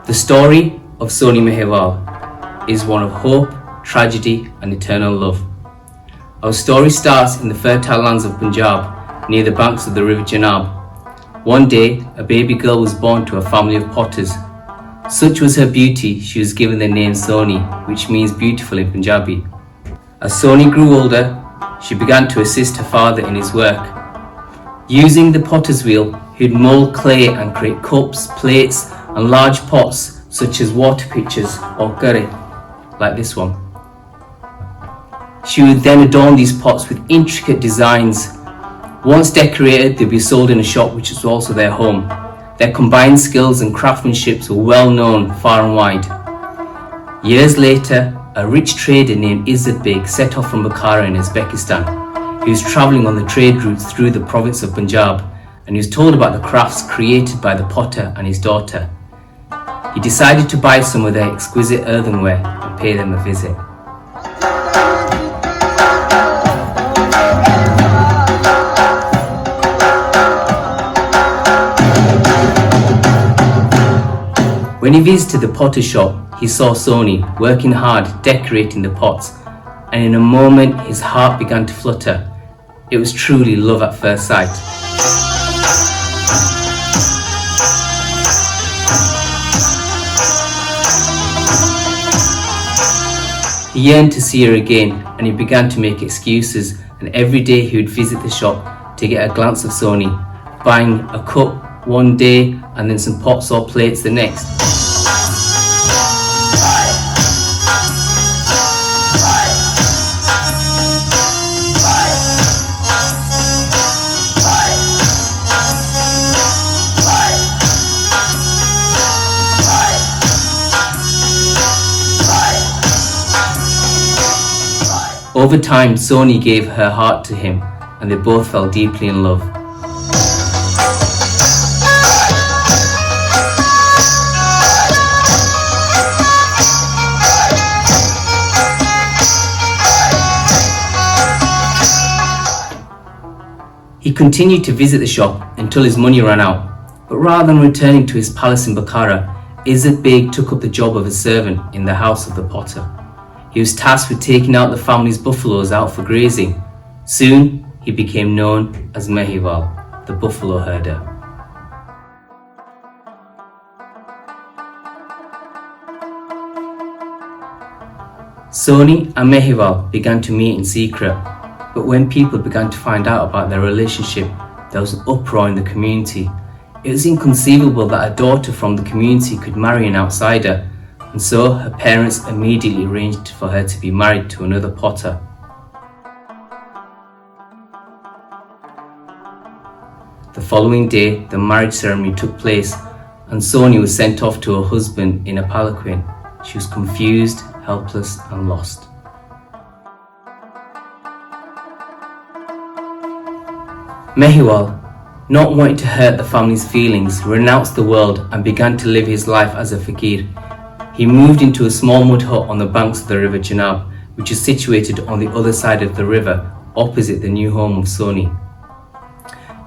The story of Sohni Mehar is one of hope, tragedy and eternal love. Our story starts in the fertile lands of Punjab, near the banks of the river Chenab. One day, a baby girl was born to a family of potters. Such was her beauty, she was given the name Sohni, which means beautiful in Punjabi. As Sohni grew older, she began to assist her father in his work. Using the potter's wheel, he'd mold clay and create cups, plates and large pots such as water pitchers or curry, like this one. She would then adorn these pots with intricate designs. Once decorated, they'd be sold in a shop which was also their home. Their combined skills and craftsmanship were well known far and wide. Years later, a rich trader named Izzat Beg set off from Bukhara in Uzbekistan. He was travelling on the trade routes through the province of Punjab, and he was told about the crafts created by the potter and his daughter. He decided to buy some of their exquisite earthenware and pay them a visit. When he visited the potter's shop, he saw Sohni working hard decorating the pots, and in a moment his heart began to flutter. It was truly love at first sight. He yearned to see her again, and he began to make excuses, and every day he would visit the shop to get a glance of Sohni, buying a cup one day and then some pots or plates the next. Over time, Sohni gave her heart to him, and they both fell deeply in love. He continued to visit the shop until his money ran out, but rather than returning to his palace in Bukhara, Izzat Beg took up the job of a servant in the house of the potter. He was tasked with taking out the family's buffaloes out for grazing. Soon, he became known as Mehar, the buffalo herder. Sohni and Mehar began to meet in secret, but when people began to find out about their relationship, there was an uproar in the community. It was inconceivable that a daughter from the community could marry an outsider, and so her parents immediately arranged for her to be married to another potter. The following day, the marriage ceremony took place, and Sohni was sent off to her husband in a palanquin. She was confused, helpless and lost. Mehar, not wanting to hurt the family's feelings, renounced the world and began to live his life as a fakir. He moved into a small mud hut on the banks of the river Chenab, which is situated on the other side of the river, opposite the new home of Sohni.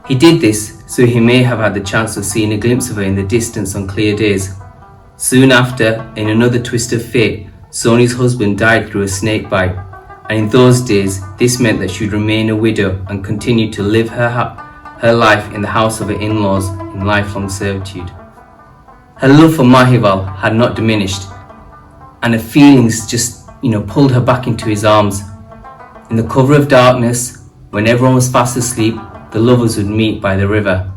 He did this so he may have had the chance of seeing a glimpse of her in the distance on clear days. Soon after, in another twist of fate, Sohni's husband died through a snake bite, and in those days, this meant that she would remain a widow and continue to live her life in the house of her in-laws in lifelong servitude. Her love for Mehar had not diminished, and her feelings just, pulled her back into his arms. In the cover of darkness, when everyone was fast asleep, the lovers would meet by the river.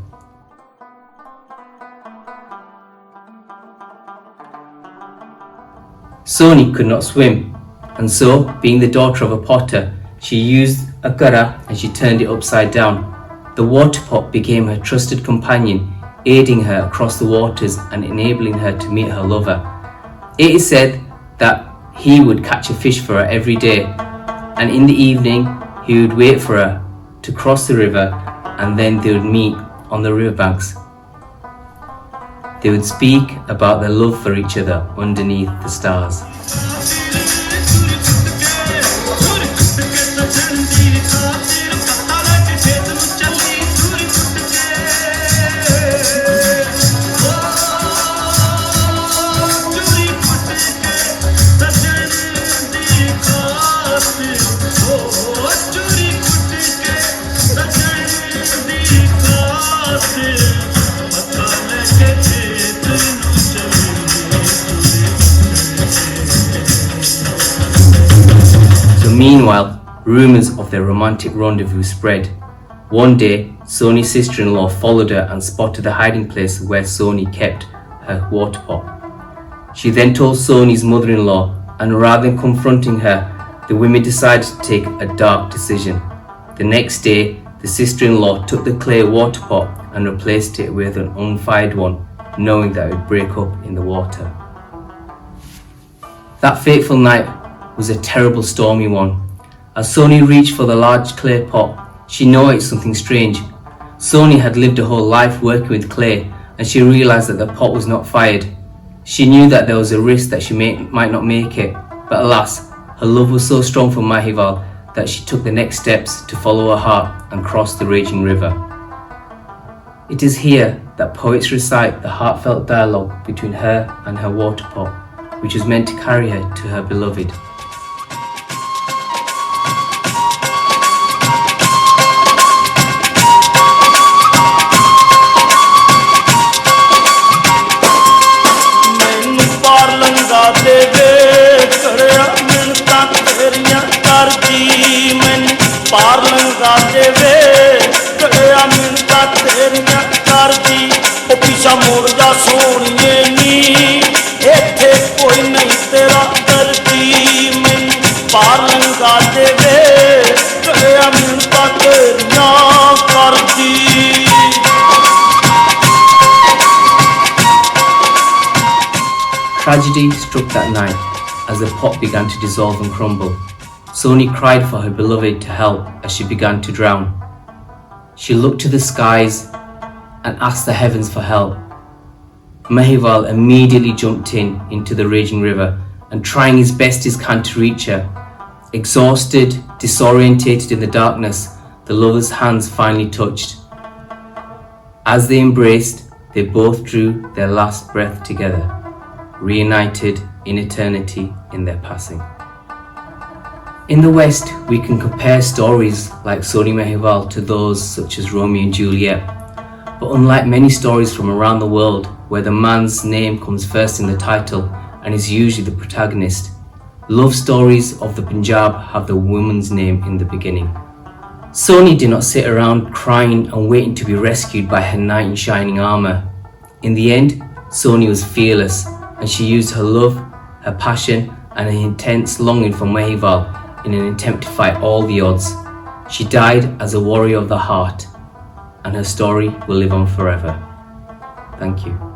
Sohni could not swim, and so, being the daughter of a potter, she used a gura and she turned it upside down. The water pot became her trusted companion. aiding her across the waters and enabling her to meet her lover. It is said that he would catch a fish for her every day, and in the evening he would wait for her to cross the river, and then they would meet on the riverbanks. They would speak about their love for each other underneath the stars. Meanwhile, rumours of their romantic rendezvous spread. One day, Sohni's sister-in-law followed her and spotted the hiding place where Sohni kept her water pot. She then told Sohni's mother-in-law, and rather than confronting her, the women decided to take a dark decision. The next day, the sister-in-law took the clay water pot and replaced it with an unfired one, knowing that it would break up in the water. That fateful night was a terrible stormy one. As Sohni reached for the large clay pot, she noticed something strange. Sohni had lived her whole life working with clay, and she realised that the pot was not fired. She knew that there was a risk that she might not make it, but alas, her love was so strong for Mahewal that she took the next steps to follow her heart and cross the raging river. It is here that poets recite the heartfelt dialogue between her and her water pot, which was meant to carry her to her beloved. पार लंघा देवे कड़िया मिनता तेरिया करदी ओ पीछा मुड़ जा सोहणीए नी इत्थे कोई नहीं तेरा दर्दी मैनू पार लंघा देवे कड़िया मिनता तेरिया करदी. Tragedy struck that night as the pot began to dissolve and crumble. Sohni cried for her beloved to help as she began to drown. She looked to the skies and asked the heavens for help. Mahewal immediately jumped into the raging river and trying his best as can to reach her. Exhausted, disorientated in the darkness, the lovers' hands finally touched. As they embraced, they both drew their last breath together, reunited in eternity in their passing. In the West, we can compare stories like Sohni Mahewal to those such as Romeo and Juliet. But unlike many stories from around the world, where the man's name comes first in the title and is usually the protagonist, love stories of the Punjab have the woman's name in the beginning. Sohni did not sit around crying and waiting to be rescued by her knight in shining armour. In the end, Sohni was fearless, and she used her love, her passion, and her intense longing for Mahewal in an attempt to fight all the odds. She died as a warrior of the heart, and her story will live on forever. Thank you.